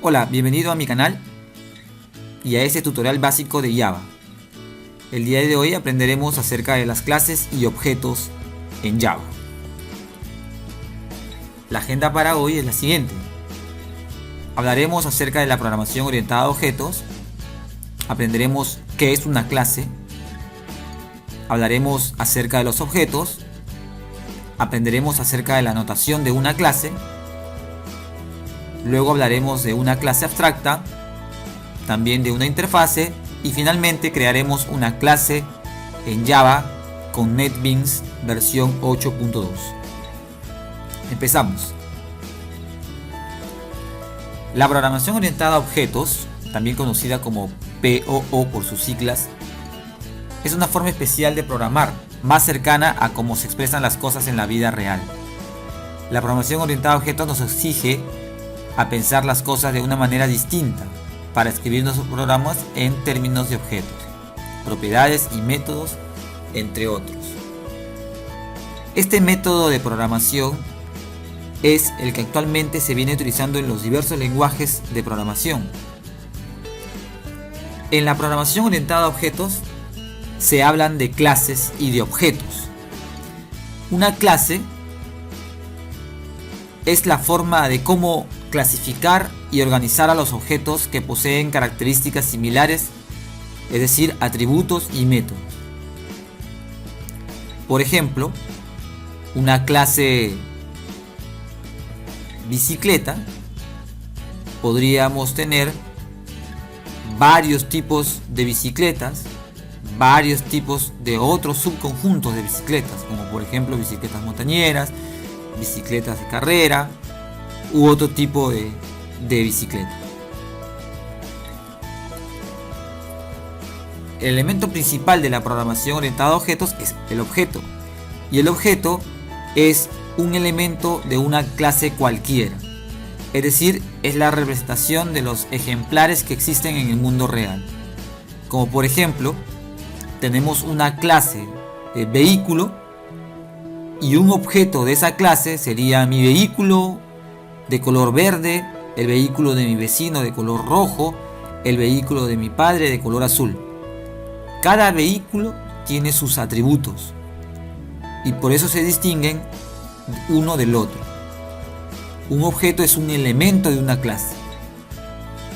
Hola, bienvenido a mi canal y a este tutorial básico de Java. El día de hoy aprenderemos acerca de las clases y objetos en Java. La agenda para hoy es la siguiente. Hablaremos acerca de la programación orientada a objetos. Aprenderemos qué es una clase. Hablaremos acerca de los objetos. Aprenderemos acerca de la notación de una clase. Luego hablaremos de una clase abstracta, también de una interfase y finalmente crearemos una clase en Java con NetBeans versión 8.2. Empezamos. La programación orientada a objetos, también conocida como POO por sus siglas, es una forma especial de programar, más cercana a cómo se expresan las cosas en la vida real. La programación orientada a objetos nos exige a pensar las cosas de una manera distinta para escribir nuestros programas en términos de objetos, propiedades y métodos, entre otros. Este método de programación es el que actualmente se viene utilizando en los diversos lenguajes de programación. En la programación orientada a objetos se hablan de clases y de objetos. Una clase es la forma de cómo clasificar y organizar a los objetos que poseen características similares, es decir, atributos y métodos. Por ejemplo, una clase bicicleta podríamos tener varios tipos de bicicletas, varios tipos de otros subconjuntos de bicicletas, como por ejemplo bicicletas montañeras, bicicletas de carrera u otro tipo de bicicleta. El elemento principal de la programación orientada a objetos es el objeto, y el objeto es un elemento de una clase cualquiera, es decir, es la representación de los ejemplares que existen en el mundo real. Como por ejemplo, tenemos una clase de vehículo y un objeto de esa clase sería mi vehículo de color verde, el vehículo de mi vecino de color rojo, el vehículo de mi padre de color azul. Cada vehículo tiene sus atributos y por eso se distinguen uno del otro. Un objeto es un elemento de una clase.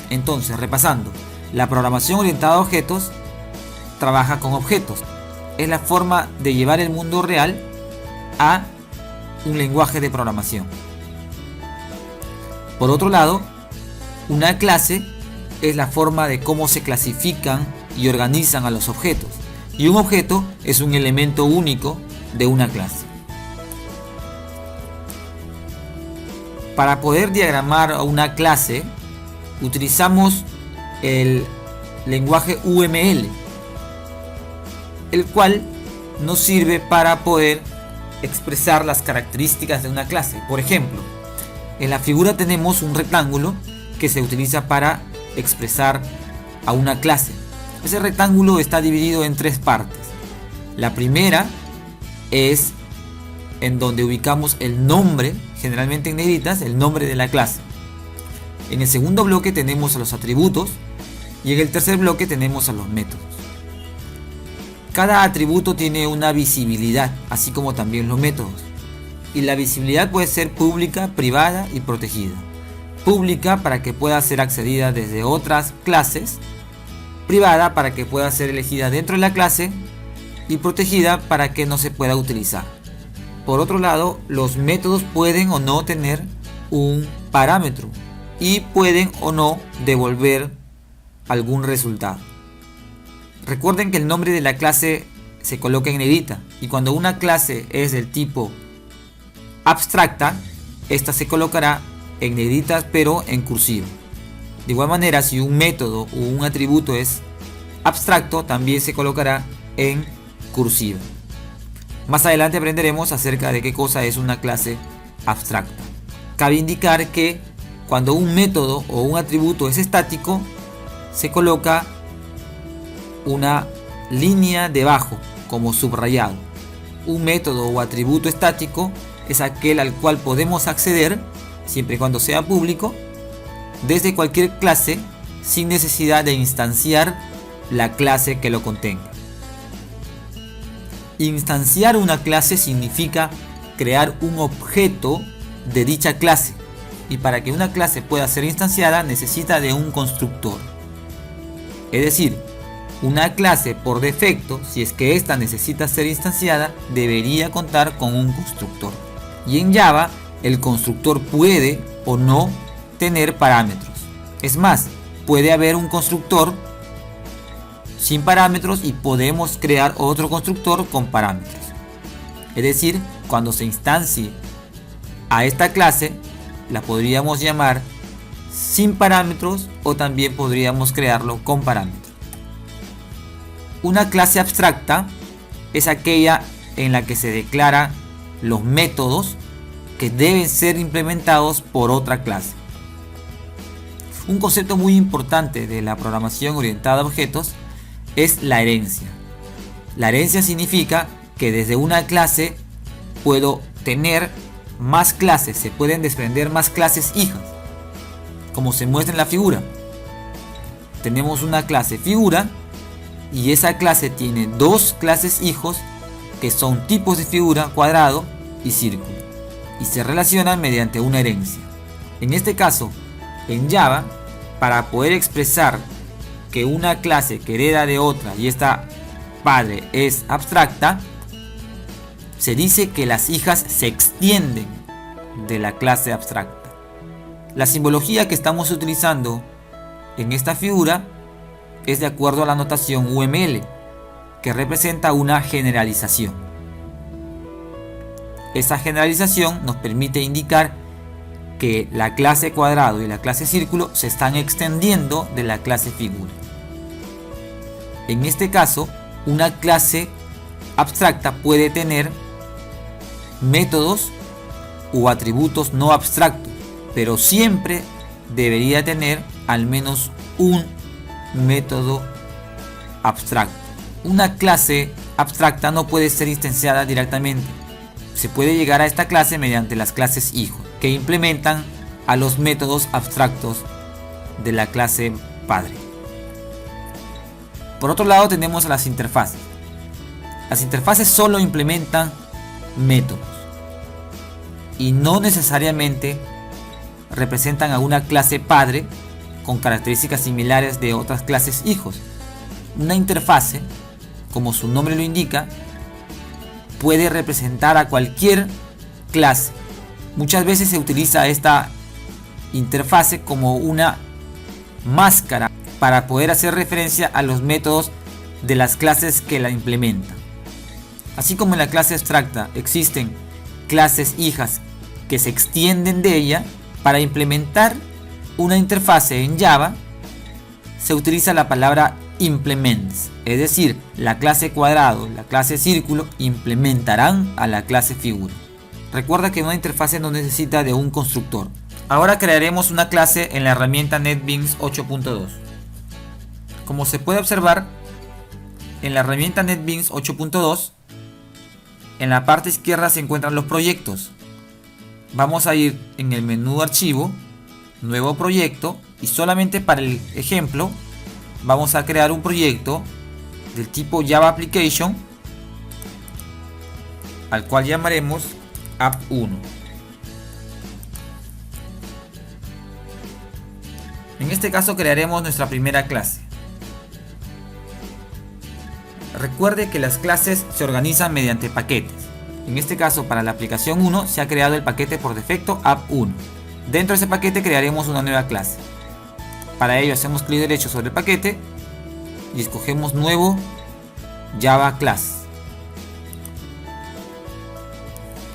Entonces, repasando, la programación orientada a objetos trabaja con objetos. Es la forma de llevar el mundo real a un lenguaje de programación. Por otro lado, una clase es la forma de cómo se clasifican y organizan a los objetos. Y un objeto es un elemento único de una clase. Para poder diagramar a una clase, utilizamos el lenguaje UML, el cual nos sirve para poder expresar las características de una clase. Por ejemplo, en la figura tenemos un rectángulo que se utiliza para expresar a una clase. Ese rectángulo está dividido en tres partes. La primera es en donde ubicamos el nombre, generalmente en negritas, el nombre de la clase. En el segundo bloque tenemos a los atributos y en el tercer bloque tenemos a los métodos. Cada atributo tiene una visibilidad, así como también los métodos. Y la visibilidad puede ser pública, privada y protegida. Pública para que pueda ser accedida desde otras clases, privada para que pueda ser elegida dentro de la clase y protegida para que no se pueda utilizar. Por otro lado, los métodos pueden o no tener un parámetro y pueden o no devolver algún resultado. Recuerden que el nombre de la clase se coloca en negrita y cuando una clase es del tipo abstracta, esta se colocará en negritas pero en cursiva. De igual manera, si un método o un atributo es abstracto, también se colocará en cursiva. Más adelante aprenderemos acerca de qué cosa es una clase abstracta. Cabe indicar que cuando un método o un atributo es estático, se coloca una línea debajo como subrayado. Un método o atributo estático es aquel al cual podemos acceder siempre y cuando sea público desde cualquier clase sin necesidad de instanciar la clase que lo contenga. Instanciar una clase significa crear un objeto de dicha clase, y para que una clase pueda ser instanciada necesita de un constructor. Es decir, una clase por defecto, si es que ésta necesita ser instanciada, debería contar con un constructor. Y en Java, el constructor puede o no tener parámetros. Es más, puede haber un constructor sin parámetros y podemos crear otro constructor con parámetros. Es decir, cuando se instancie a esta clase, la podríamos llamar sin parámetros o también podríamos crearlo con parámetros. Una clase abstracta es aquella en la que se declara los métodos que deben ser implementados por otra clase. Un concepto muy importante de la programación orientada a objetos es la herencia. La herencia significa que desde una clase puedo tener más clases, se pueden desprender más clases hijas, como se muestra en la figura. Tenemos una clase figura y esa clase tiene dos clases hijos que son tipos de figura, cuadrado y círculo, y se relacionan mediante una herencia. En este caso, en Java, para poder expresar que una clase que hereda de otra y esta padre es abstracta, se dice que las hijas se extienden de la clase abstracta. La simbología que estamos utilizando en esta figura es de acuerdo a la notación UML, que representa una generalización. Esa generalización nos permite indicar que la clase cuadrado y la clase círculo se están extendiendo de la clase figura. En este caso, una clase abstracta puede tener métodos o atributos no abstractos, pero siempre debería tener al menos un método abstracto. Una clase abstracta no puede ser instanciada directamente. Se puede llegar a esta clase mediante las clases hijos, que implementan a los métodos abstractos de la clase padre. Por otro lado tenemos a las interfaces. Las interfaces solo implementan métodos y no necesariamente representan a una clase padre con características similares de otras clases hijos. Una interfase, como su nombre lo indica, puede representar a cualquier clase. Muchas veces se utiliza esta interfase como una máscara para poder hacer referencia a los métodos de las clases que la implementan. Así como en la clase abstracta existen clases hijas que se extienden de ella, para implementar una interfase en Java se utiliza la palabra implements, es decir, la clase cuadrado y la clase círculo implementarán a la clase figura. Recuerda que una interfase no necesita de un constructor. Ahora crearemos una clase en la herramienta NetBeans 8.2. Como se puede observar, en la herramienta NetBeans 8.2, en la parte izquierda se encuentran los proyectos. Vamos a ir en el menú archivo, nuevo proyecto, y solamente para el ejemplo vamos a crear un proyecto del tipo Java Application, al cual llamaremos App1. En este caso crearemos nuestra primera clase. Recuerde que las clases se organizan mediante paquetes. En este caso, para la aplicación 1 se ha creado el paquete por defecto App1. Dentro de ese paquete crearemos una nueva clase. Para ello hacemos clic derecho sobre el paquete y escogemos nuevo Java Class.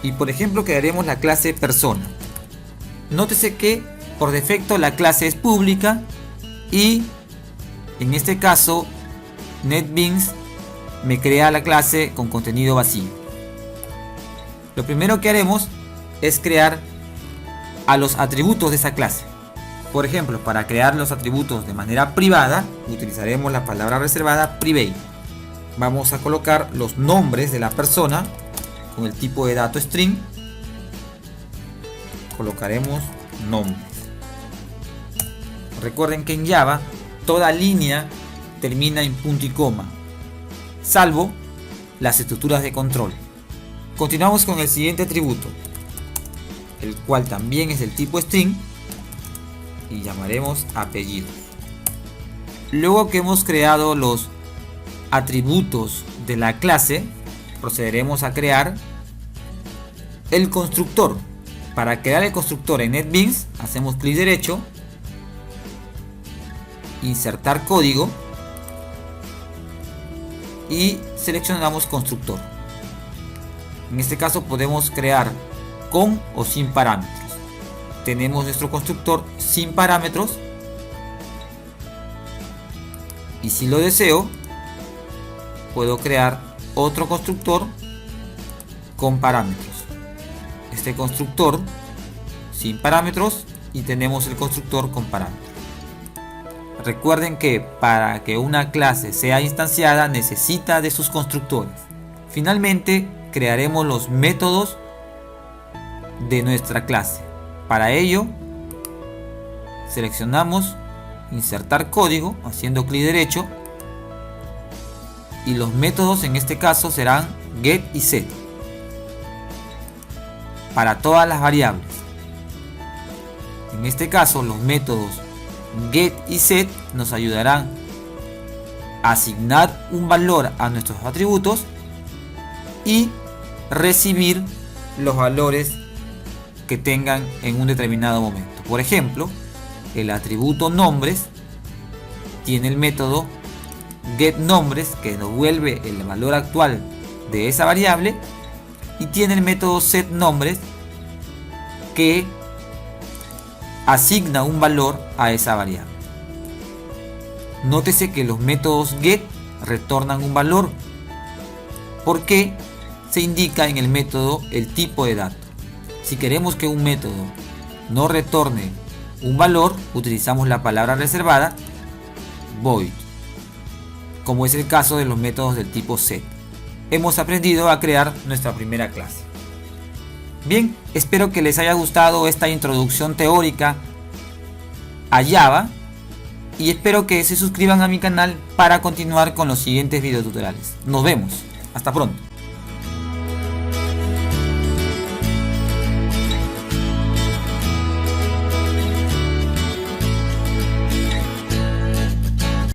Y por ejemplo crearemos la clase persona. Nótese que por defecto la clase es pública y en este caso NetBeans me crea la clase con contenido vacío. Lo primero que haremos es crear a los atributos de esa clase. Por ejemplo, para crear los atributos de manera privada utilizaremos la palabra reservada private. Vamos a colocar los nombres de la persona con el tipo de dato string. Colocaremos nombres. Recuerden que en Java toda línea termina en punto y coma, salvo las estructuras de control. Continuamos con el siguiente atributo, el cual también es del tipo string y llamaremos apellidos. Luego que hemos creado los atributos de la clase, procederemos a crear el constructor. Para crear el constructor en NetBeans, hacemos clic derecho, insertar código y seleccionamos constructor. En este caso podemos crear con o sin parámetros. Tenemos nuestro constructor sin parámetros y si lo deseo puedo crear otro constructor con parámetros. Este constructor sin parámetros y tenemos el constructor con parámetros. Recuerden que para que una clase sea instanciada necesita de sus constructores. Finalmente crearemos los métodos de nuestra clase. Para ello seleccionamos insertar código haciendo clic derecho y los métodos en este caso serán get y set para todas las variables. En este caso los métodos get y set nos ayudarán a asignar un valor a nuestros atributos y recibir los valores que tengan en un determinado momento. Por ejemplo, el atributo nombres tiene el método getNombres que nos devuelve el valor actual de esa variable y tiene el método setNombres que asigna un valor a esa variable. Nótese que los métodos get retornan un valor porque se indica en el método el tipo de dato. Si queremos que un método no retorne un valor, utilizamos la palabra reservada void, como es el caso de los métodos del tipo set. Hemos aprendido a crear nuestra primera clase. Bien, espero que les haya gustado esta introducción teórica a Java y espero que se suscriban a mi canal para continuar con los siguientes videotutoriales. Nos vemos, hasta pronto.